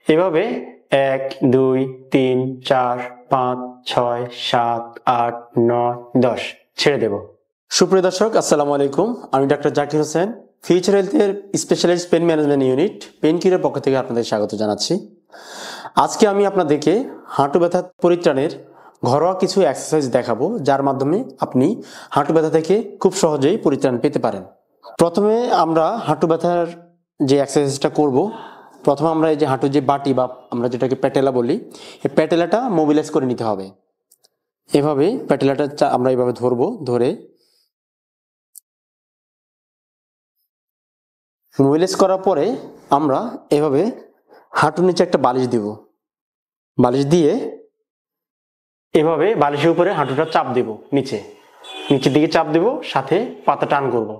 এভাবে 1 2 3 4 5 6 7 8 9 10 ছেড়ে দেব। সুপ্রিয় দর্শক, আসসালামু আলাইকুম। আমি ডাক্তার জাকির হোসেন, ফিউচার হেলথের specialist pain management unit pain কিউরের পক্ষ থেকে আপনাদের স্বাগত জানাচ্ছি। আজকে আমি আপনাদেরকে হাঁটু ব্যথা পরিত্রাণের ঘরোয়া কিছু এক্সারসাইজ দেখাবো, যার মাধ্যমে আপনি হাঁটু ব্যথা থেকে খুব সহজেই পরিত্রাণ পেতে পারেন। প্রথমে আমরা হাঁটু ব্যথার যে এক্সারসাইজটা করব, প্রথমে আমরা এই যে হাঁটুর যে বাটি বা আমরা যেটাকে প্যাটেলা বলি, এই প্যাটেলাটা মোবিলাইজ করে নিতে হবে। এভাবে প্যাটেলাটা আমরা এভাবে ধরবো, ধরে মোবিলাইজ করার পরে আমরা এভাবে হাঁটুর নিচে একটা বালিশ দিব। বালিশ দিয়ে এভাবে বালিশের উপরে হাঁটুটা চাপ দেব, নিচের দিকে চাপ দেব, সাথে পাতা টান করব।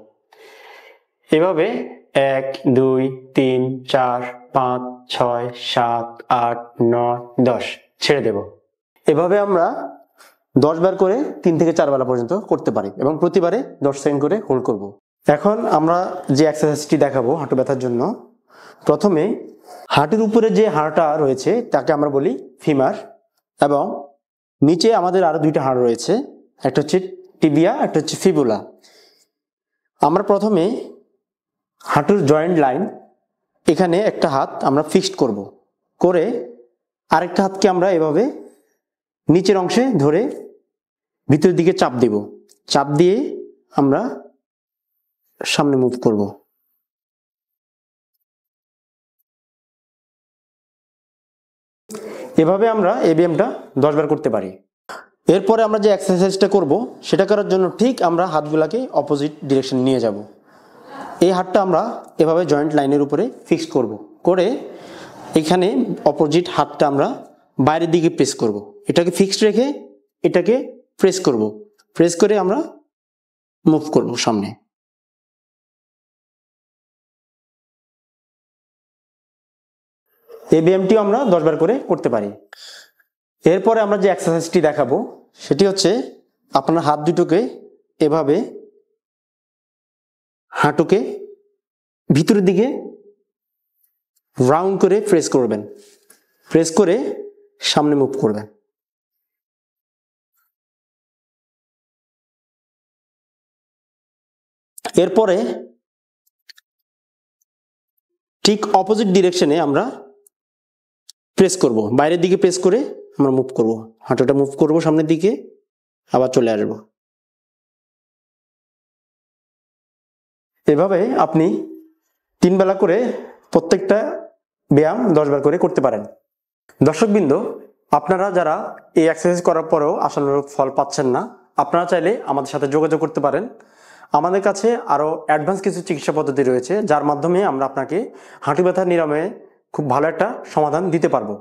এভাবে 1 2 3 4 5 6 7 8 9 10 ছেড়ে দেব। এভাবে আমরা 10 বার করে 3 থেকে 4 বেলা পর্যন্ত করতে পারি এবং প্রতিবারে 10 সেকেন্ড করে হোল্ড করব। এখন আমরা যে এক্সারসাইজটি দেখাবো হাঁটু ব্যথার জন্য, প্রথমে হাঁটুর উপরে যে হাড়টা রয়েছে তাকে আমরা বলি ফিমার, এবং নিচে আমাদের আরো দুইটা হাড় রয়েছে, একটা হচ্ছে টিবিয়া, একটা হচ্ছে ফিবুলা। আমরা প্রথমে হাঁটুর জয়েন্ট লাইন, এখানে একটা হাত আমরা ফিক্সড করব, করে আরেকটা হাতকে আমরা এভাবে নিচের অংশে ধরে ভিতরের দিকে চাপ দেব। চাপ দিয়ে আমরা সামনে মুভ করব। এভাবে আমরা এই ব্যায়ামটা 10 বার করতে পারি। এরপরে আমরা যে এক্সারসাইজটা করব, সেটা করার জন্য ঠিক আমরা হাতগুলাকে অপোজিট ডিরেকশন নিয়ে যাব। এই হাতটা আমরা এভাবে জয়েন্ট লাইনের উপরে ফিক্স করব, করে এখানে অপোজিট হাতটা আমরা বাইরের দিকে প্রেস করব। এটাকে ফিক্সড রেখে এটাকে প্রেস করব, প্রেস করে আমরা মুভ করব সামনে। এই ব্যায়ামটিও আমরা 10 বার করে করতে পারি। এরপরে আমরা যে এক্সারসাইজটি দেখাবো সেটি হচ্ছে আপনার হাত দুটোকে এভাবে হাঁটুকে ভিতরের দিকে রাউন্ড করে প্রেস করবেন, প্রেস করে সামনে মুভ করবেন। এরপরে ঠিক অপোজিট ডিরেকশনে আমরা প্রেস করব, বাইরের দিকে প্রেস করে আমরা মুভ করব, হাঁটুটা মুভ করব সামনের দিকে, আবার চলে আসব। এভাবে আপনি 3 বেলা করে প্রত্যেকটা ব্যায়াম 10 বার করে করতে পারেন। দর্শকবৃন্দ, আপনারা যারা এই এক্সারসাইজ করার পরেও আশানুরূপ ফল পাচ্ছেন না, আপনারা চাইলে আমাদের সাথে যোগাযোগ করতে পারেন। আমাদের কাছে আরও অ্যাডভান্স কিছু চিকিৎসা পদ্ধতি রয়েছে, যার মাধ্যমে আমরা আপনাকে হাঁটু ব্যথা নিরাময়ে খুব ভালো একটা সমাধান দিতে পারবো।